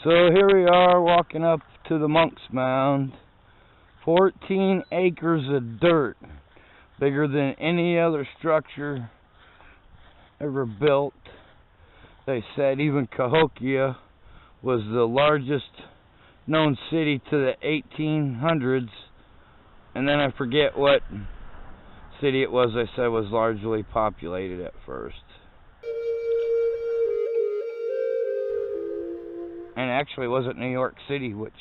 So here we are walking up to the Monks Mound. 14 acres of dirt, bigger than any other structure ever built. They said even Cahokia was the largest known city to the 1800s, and then I forget what city it was they said was largely populated at first. And actually it wasn't New York City, which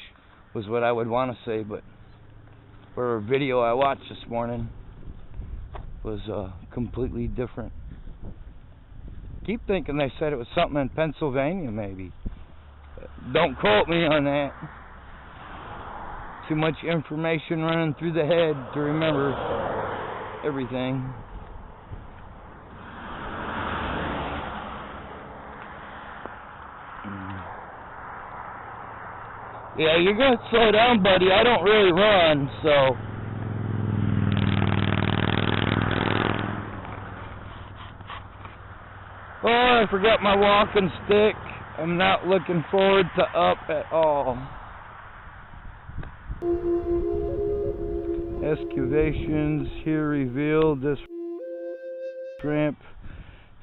was what I would want to say, but for a video I watched this morning was completely different. Keep thinking they said it was something in Pennsylvania, maybe. Don't quote me on that. Too much information running through the head to remember everything. Yeah, you're gonna slow down, buddy. I don't really run, so. Oh, I forgot my walking stick. I'm not looking forward to up at all. Excavations here revealed this ramp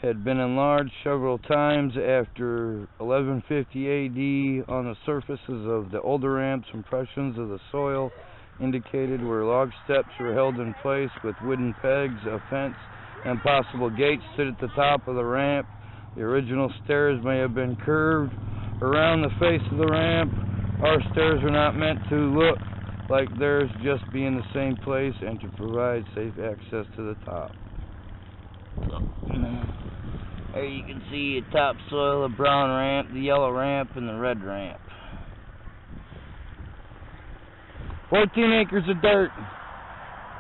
had been enlarged several times after 1150 AD. On the surfaces of the older ramps, impressions of the soil indicated where log steps were held in place with wooden pegs. A fence and possible gates stood at the top of the ramp. The original stairs may have been curved around the face of the ramp. Our stairs are not meant to look like theirs, just be in the same place and to provide safe access to the top. There you can see the topsoil, the brown ramp, the yellow ramp, and the red ramp. 14 acres of dirt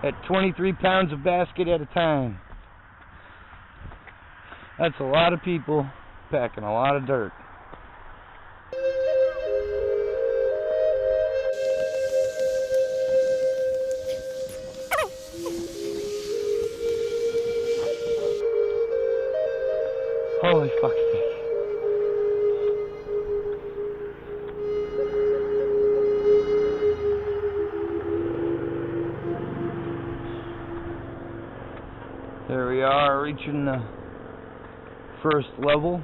at 23 pounds a basket at a time. That's a lot of people packing a lot of dirt. Holy fuck. There we are, reaching the first level.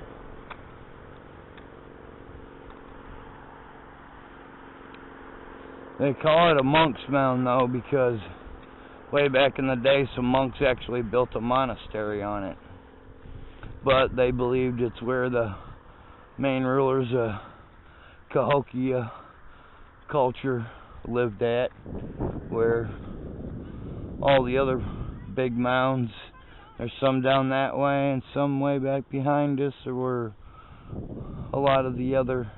They call it a Monks Mound though, because way back in the day some monks actually built a monastery on it. But they believed it's where the main rulers of Cahokia culture lived at, where all the other big mounds, there's some down that way and some way back behind us, there were a lot of the other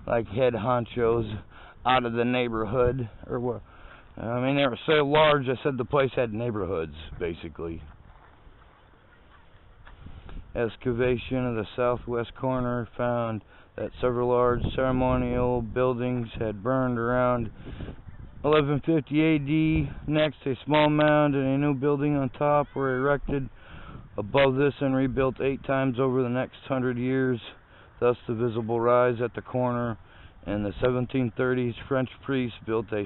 like head honchos out of the neighborhood, or what. I mean, they were so large I said the place had neighborhoods basically. Excavation of the southwest corner found that several large ceremonial buildings had burned around 1150 AD. Next, a small mound and a new building on top were erected above this and rebuilt 8 times over the next 100 years. Thus, the visible rise at the corner. In the 1730s, French priests built a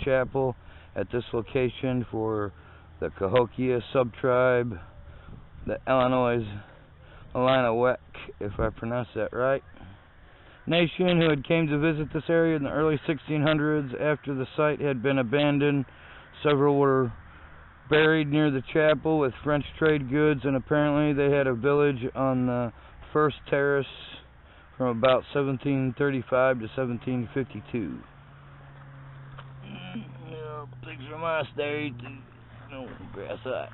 chapel at this location for the Cahokia subtribe, the Illinois Illinois, if I pronounce that right, nation, who had came to visit this area in the early 1600s. After the site had been abandoned, several were buried near the chapel with French trade goods, and apparently they had a village on the first terrace from about 1735 to 1752. Pigs from us there, eat the grass hut.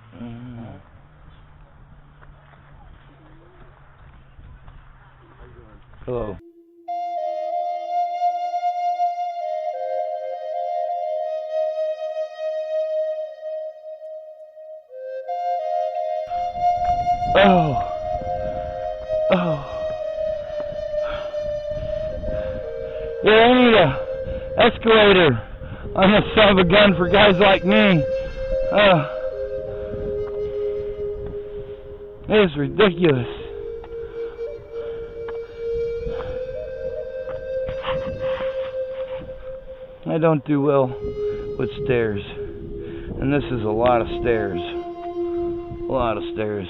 Hello. Oh. Yeah, I need a escalator on this son of a gun for guys like me. It is ridiculous. I don't do well with stairs. And this is a lot of stairs. A lot of stairs.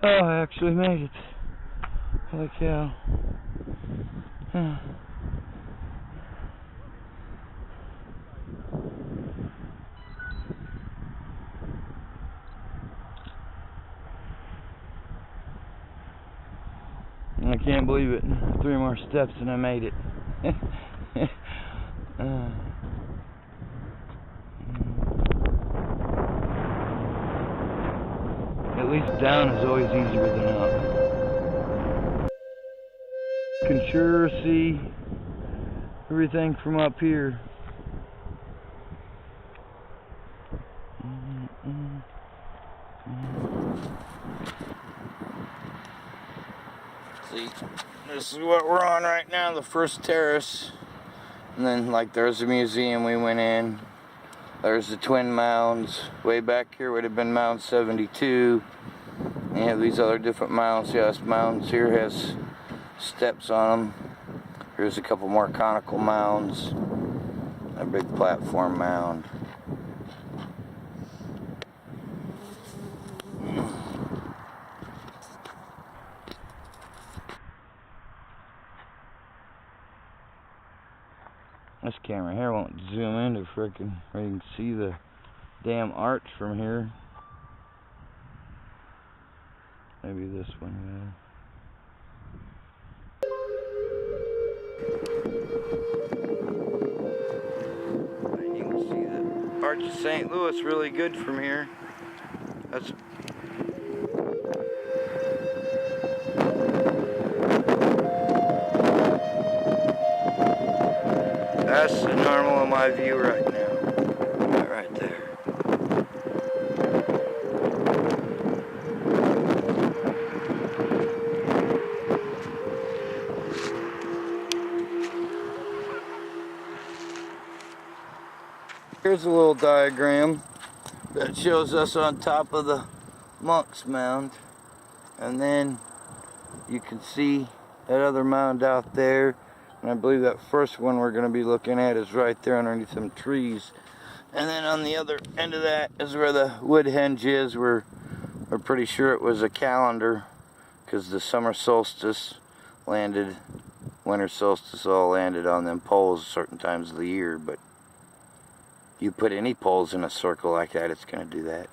Oh, I actually made it. Holy cow. I can't believe it. 3 more steps and I made it. At least down is always easier than up. You can sure see everything from up here. See, this is what we're on right now, the first terrace. And then, like, there's a museum we went in. There's the twin mounds. Way back here would have been Mound 72. And you have these other different mounds. Yeah, this mounds here has steps on them. Here's a couple more conical mounds. A big platform mound. This camera here won't zoom into frickin' where you can see the damn arch from here. Maybe this one, yeah. And you can see the Arch of St. Louis really good from here. That's the normal of my view right now. Right there. Here's a little diagram that shows us on top of the Monks Mound. And then you can see that other mound out there. And I believe that first one we're going to be looking at is right there underneath some trees. And then on the other end of that is where the wood henge is. We're pretty sure it was a calendar, because the summer solstice landed, winter solstice all landed on them poles certain times of the year. But you put any poles in a circle like that, it's going to do that.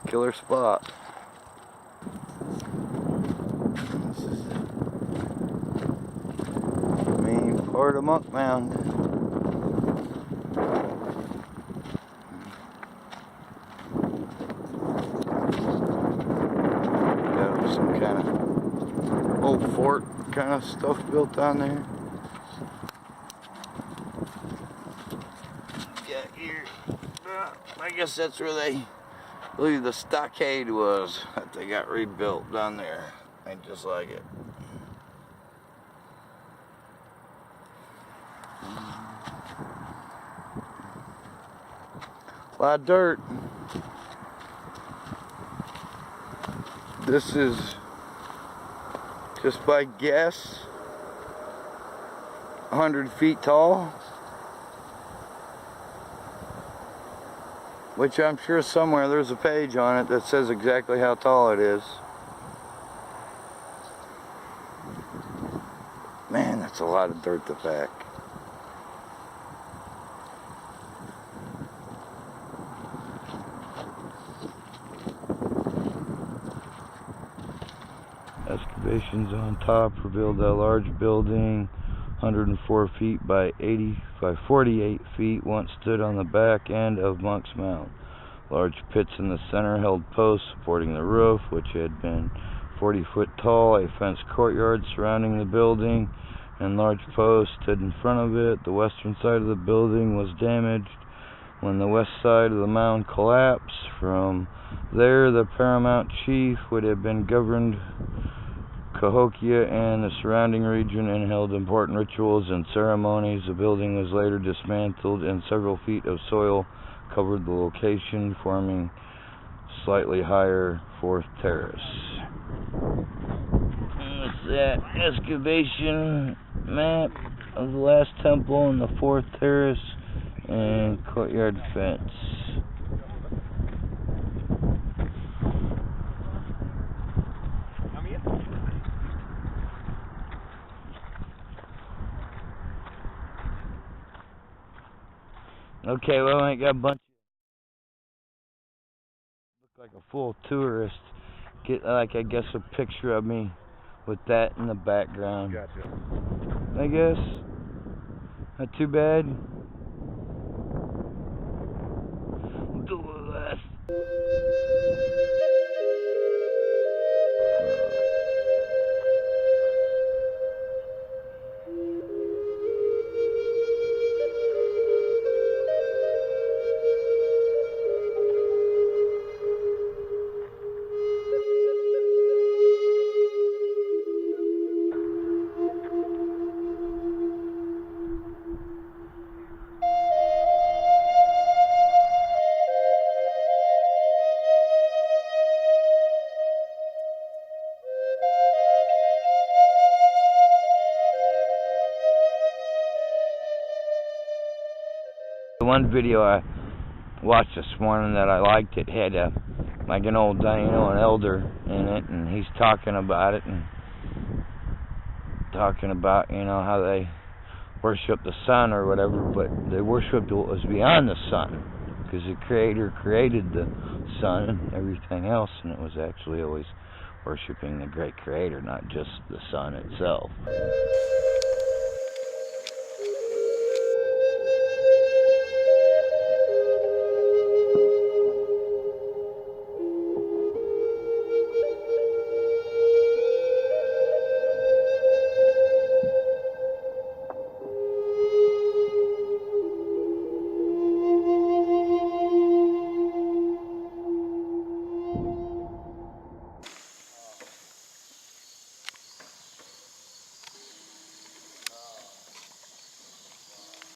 Killer spot. This is the main part of Monks Mound. Got some kind of old fort kind of stuff built on there. Yeah, here. I guess that's where they believe the stockade was that they got rebuilt down there. Ain't just like it. A lot of dirt. This is, just by guess, 100 feet tall. Which I'm sure somewhere there's a page on it that says exactly how tall it is. Man, that's a lot of dirt to pack. Excavations on top revealed that large building, 104 feet by 48 feet, once stood on the back end of Monks Mound. Large pits in the center held posts supporting the roof, which had been 40 foot tall. A fenced courtyard surrounding the building and large posts stood in front of it. The western side of the building was damaged when the west side of the mound collapsed. From there, the paramount chief would have been governed Cahokia and the surrounding region and held important rituals and ceremonies. The building was later dismantled and several feet of soil covered the location, forming slightly higher fourth terrace. And that's that excavation map of the last temple and the fourth terrace and courtyard fence. Okay, well, I got a bunch. Look like a full tourist. Get, like, I guess a picture of me with that in the background. Gotcha. I guess. Not too bad. We'll do the last. The one video I watched this morning that I liked, it had like an old, an elder in it, and he's talking about it and talking about, how they worship the sun or whatever, but they worshiped what was beyond the sun, because the Creator created the sun and everything else, and it was actually always worshiping the great Creator, not just the sun itself.